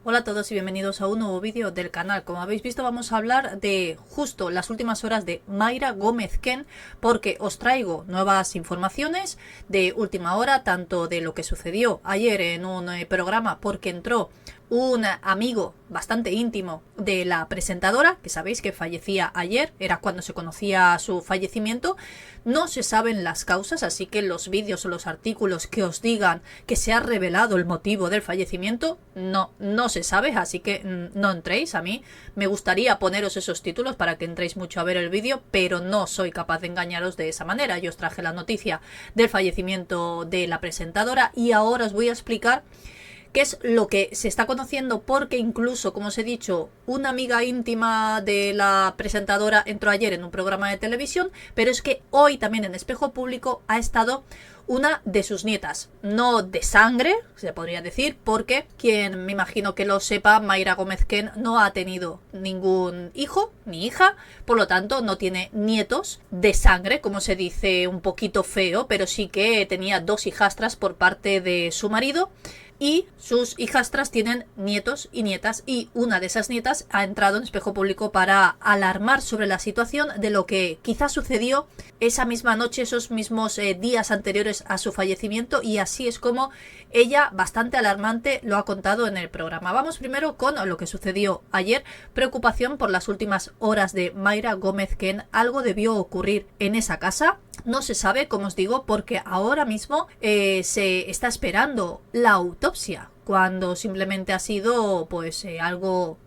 Hola a todos y bienvenidos a un nuevo vídeo del canal. Como habéis visto, vamos a hablar de justo las últimas horas de Mayra Gómez Ken, porque os traigo nuevas informaciones de última hora, tanto de lo que sucedió ayer en un programa, porque entró un amigo bastante íntimo de la presentadora, que sabéis que fallecía ayer, era cuando se conocía su fallecimiento. No se saben las causas, así que los vídeos o los artículos que os digan que se ha revelado el motivo del fallecimiento, no se sabe, así que no entréis. A mí me gustaría poneros esos títulos para que entréis mucho a ver el vídeo, pero no soy capaz de engañaros de esa manera. Yo os traje la noticia del fallecimiento de la presentadora y ahora os voy a explicar qué es lo que se está conociendo, porque incluso, como os he dicho, una amiga íntima de la presentadora entró ayer en un programa de televisión, pero es que hoy también en Espejo Público ha estado una de sus nietas, no de sangre, se podría decir, porque quien me imagino que lo sepa, Mayra Gómez Ken no ha tenido ningún hijo ni hija, por lo tanto no tiene nietos de sangre, como se dice un poquito feo, pero sí que tenía dos hijastras por parte de su marido. Y sus hijastras tienen nietos y nietas, y una de esas nietas ha entrado en Espejo Público para alarmar sobre la situación de lo que quizás sucedió esa misma noche, esos mismos días anteriores a su fallecimiento, y así es como ella, bastante alarmante, lo ha contado en el programa. Vamos primero con lo que sucedió ayer. Preocupación por las últimas horas de Mayra Gómez Ken. Algo debió ocurrir en esa casa. No se sabe, como os digo, porque ahora mismo se está esperando la autopsia, cuando simplemente ha sido pues algo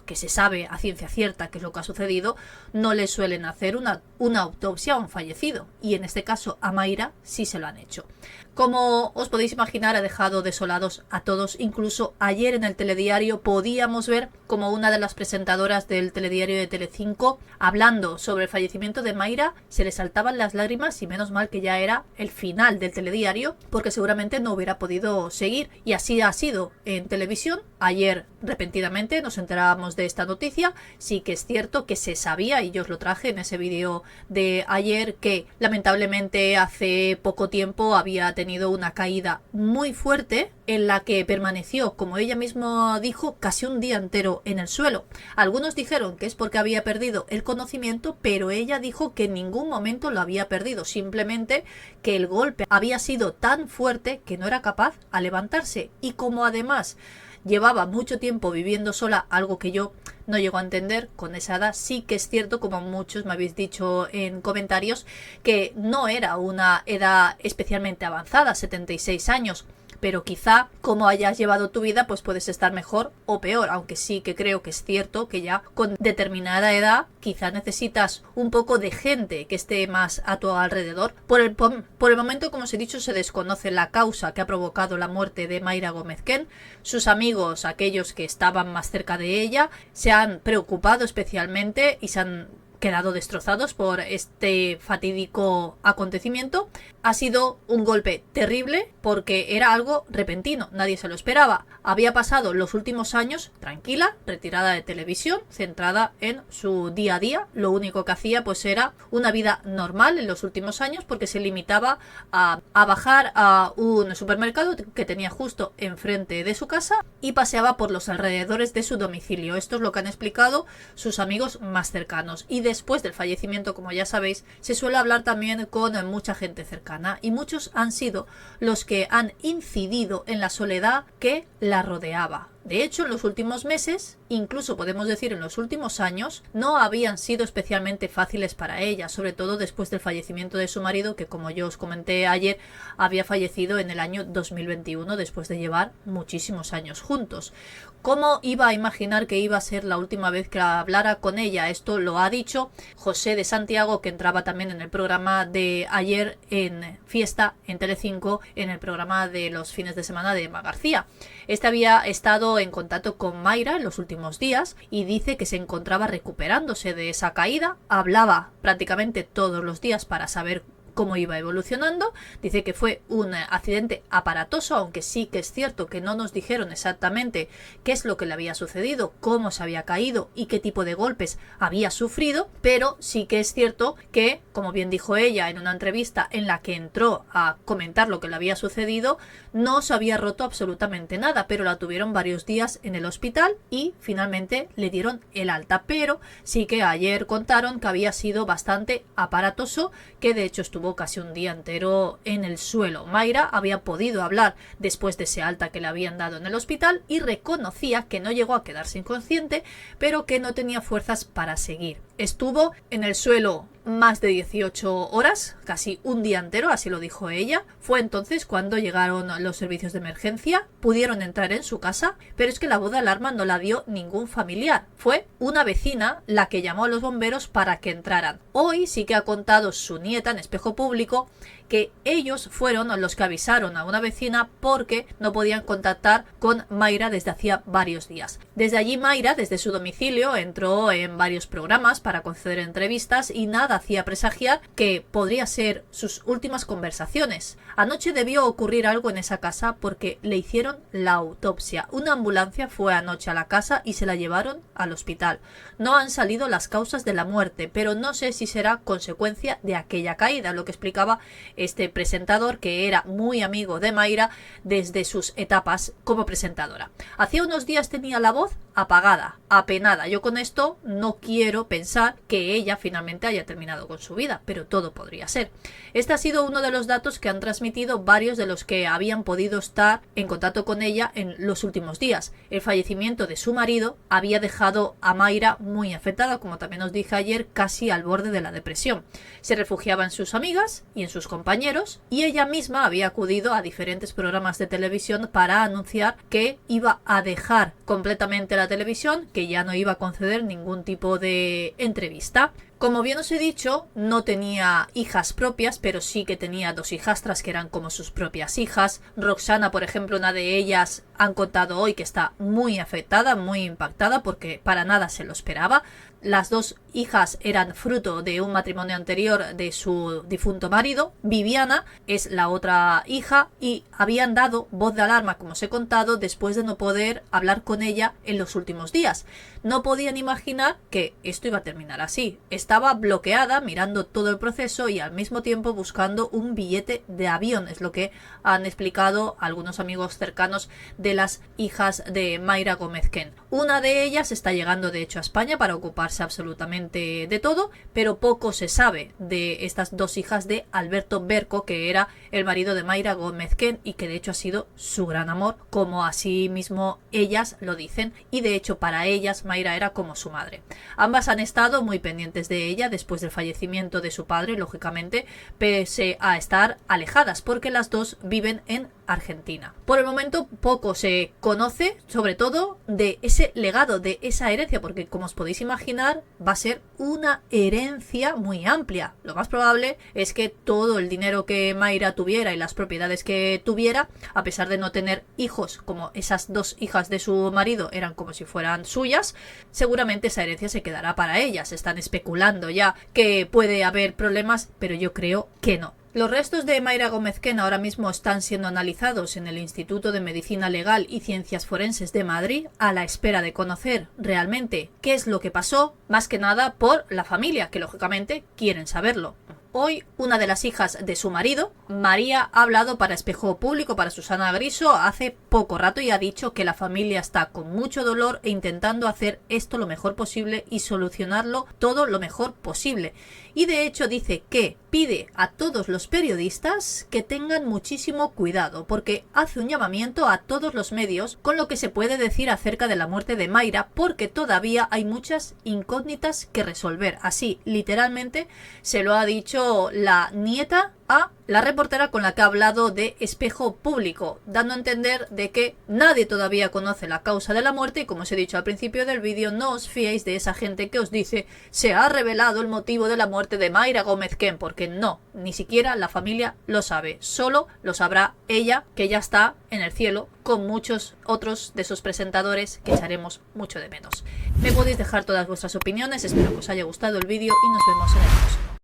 que se sabe a ciencia cierta que es lo que ha sucedido. No le suelen hacer una autopsia a un fallecido, y en este caso a Mayra sí se lo han hecho. Como os podéis imaginar, ha dejado desolados a todos. Incluso ayer en el telediario podíamos ver como una de las presentadoras del telediario de Telecinco, hablando sobre el fallecimiento de Mayra, se le saltaban las lágrimas, y menos mal que ya era el final del telediario, porque seguramente no hubiera podido seguir. Y así ha sido en televisión. Ayer repentinamente nos enterábamos de esta noticia. Sí que es cierto que se sabía, y yo os lo traje en ese vídeo de ayer, que lamentablemente hace poco tiempo había tenido una caída muy fuerte en la que permaneció, como ella misma dijo, casi un día entero en el suelo. Algunos dijeron que es porque había perdido el conocimiento, pero ella dijo que en ningún momento lo había perdido, simplemente que el golpe había sido tan fuerte que no era capaz a levantarse. Y como además llevaba mucho tiempo viviendo sola, algo que yo no llego a entender con esa edad, sí que es cierto, como muchos me habéis dicho en comentarios, que no era una edad especialmente avanzada, 76 años, pero quizá como hayas llevado tu vida pues puedes estar mejor o peor, aunque sí que creo que es cierto que ya con determinada edad quizá necesitas un poco de gente que esté más a tu alrededor. Por el momento, como os he dicho, se desconoce la causa que ha provocado la muerte de Mayra Gómez Ken. Sus amigos, aquellos que estaban más cerca de ella, se han preocupado especialmente y se han quedado destrozados por este fatídico acontecimiento. Ha sido un golpe terrible porque era algo repentino, nadie se lo esperaba. Había pasado los últimos años tranquila, retirada de televisión, centrada en su día a día. Lo único que hacía pues era una vida normal en los últimos años, porque se limitaba a bajar a un supermercado que tenía justo enfrente de su casa y paseaba por los alrededores de su domicilio. Esto es lo que han explicado sus amigos más cercanos. Y después del fallecimiento, como ya sabéis, se suele hablar también con mucha gente cercana, y muchos han sido los que han incidido en la soledad que la rodeaba. De hecho, en los últimos meses, incluso podemos decir en los últimos años, no habían sido especialmente fáciles para ella, sobre todo después del fallecimiento de su marido, que como yo os comenté ayer, había fallecido en el año 2021, después de llevar muchísimos años juntos. ¿Cómo iba a imaginar que iba a ser la última vez que hablara con ella? Esto lo ha dicho José de Santiago, que entraba también en el programa de ayer en Fiesta, en Telecinco, en el programa de los fines de semana de Emma García. Este había estado en contacto con Mayra en los últimos días y dice que se encontraba recuperándose de esa caída. Hablaba prácticamente todos los días para saber cómo iba evolucionando. Dice que fue un accidente aparatoso, aunque sí que es cierto que no nos dijeron exactamente qué es lo que le había sucedido, cómo se había caído y qué tipo de golpes había sufrido, pero sí que es cierto que, como bien dijo ella en una entrevista en la que entró a comentar lo que le había sucedido, no se había roto absolutamente nada, pero la tuvieron varios días en el hospital y finalmente le dieron el alta. Pero sí que ayer contaron que había sido bastante aparatoso, que de hecho estuvo casi un día entero en el suelo. Mayra había podido hablar después de ese alta que le habían dado en el hospital y reconocía que no llegó a quedarse inconsciente, pero que no tenía fuerzas para seguir. Estuvo en el suelo más de 18 horas, casi un día entero, así lo dijo ella. Fue entonces cuando llegaron los servicios de emergencia, pudieron entrar en su casa, pero es que la voz de alarma no la dio ningún familiar. Fue una vecina la que llamó a los bomberos para que entraran. Hoy sí que ha contado su nieta en Espejo Público que ellos fueron los que avisaron a una vecina porque no podían contactar con Mayra desde hacía varios días. Desde allí Mayra, desde su domicilio, entró en varios programas para conceder entrevistas y nada hacía presagiar que podría ser sus últimas conversaciones. Anoche debió ocurrir algo en esa casa porque le hicieron la autopsia. Una ambulancia fue anoche a la casa y se la llevaron al hospital. No han salido las causas de la muerte, pero no sé si será consecuencia de aquella caída, lo que explicaba este presentador, que era muy amigo de Mayra desde sus etapas como presentadora. Hacía unos días tenía la voz apagada, apenada. Yo con esto no quiero pensar que ella finalmente haya terminado con su vida, pero todo podría ser. Este ha sido uno de los datos que han transmitido varios de los que habían podido estar en contacto con ella en los últimos días. El fallecimiento de su marido había dejado a Mayra muy afectada, como también os dije ayer, casi al borde de la depresión. Se refugiaba en sus amigas y en sus compañeros, y ella misma había acudido a diferentes programas de televisión para anunciar que iba a dejar completamente la televisión, que ya no iba a conceder ningún tipo de entrevista. Como bien os he dicho, no tenía hijas propias, pero sí que tenía dos hijastras que eran como sus propias hijas. Roxana, por ejemplo, una de ellas, han contado hoy que está muy afectada, muy impactada, porque para nada se lo esperaba. Las dos hijas eran fruto de un matrimonio anterior de su difunto marido. Viviana es la otra hija y habían dado voz de alarma, como os he contado, después de no poder hablar con ella en los últimos días. No podían imaginar que esto iba a terminar así. Estaba bloqueada mirando todo el proceso y al mismo tiempo buscando un billete de avión, es lo que han explicado algunos amigos cercanos de las hijas de Mayra Gómez Ken. Una de ellas está llegando de hecho a España para ocuparse absolutamente de todo, pero poco se sabe de estas dos hijas de Alberto Berco, que era el marido de Mayra Gómez Ken y que de hecho ha sido su gran amor, como así mismo ellas lo dicen, y de hecho para ellas Mayra era como su madre. Ambas han estado muy pendientes de ella después del fallecimiento de su padre, lógicamente, pese a estar alejadas, porque las dos viven en Argentina. Por el momento poco se conoce, sobre todo de ese legado, de esa herencia, porque como os podéis imaginar va a ser una herencia muy amplia. Lo más probable es que todo el dinero que Mayra tuviera y las propiedades que tuviera, a pesar de no tener hijos, como esas dos hijas de su marido eran como si fueran suyas, seguramente esa herencia se quedará para ellas. Están especulando ya que puede haber problemas, pero yo creo que no. Los restos de Mayra Gómez Ken ahora mismo están siendo analizados en el Instituto de Medicina Legal y Ciencias Forenses de Madrid, a la espera de conocer realmente qué es lo que pasó, más que nada por la familia, que lógicamente quieren saberlo. Hoy, una de las hijas de su marido, María, ha hablado para Espejo Público, para Susana Griso, hace poco rato, y ha dicho que la familia está con mucho dolor e intentando hacer esto lo mejor posible y solucionarlo todo lo mejor posible. Y de hecho dice que pide a todos los periodistas que tengan muchísimo cuidado, porque hace un llamamiento a todos los medios con lo que se puede decir acerca de la muerte de Mayra, porque todavía hay muchas incógnitas que resolver. Así, literalmente, se lo ha dicho la nieta a la reportera con la que ha hablado de Espejo Público, dando a entender de que nadie todavía conoce la causa de la muerte y, como os he dicho al principio del vídeo, no os fiéis de esa gente que os dice se ha revelado el motivo de la muerte de Mayra Gómez Ken, porque no, ni siquiera la familia lo sabe, solo lo sabrá ella, que ya está en el cielo con muchos otros de esos presentadores que echaremos mucho de menos. Me podéis dejar todas vuestras opiniones, espero que os haya gustado el vídeo y nos vemos en el próximo.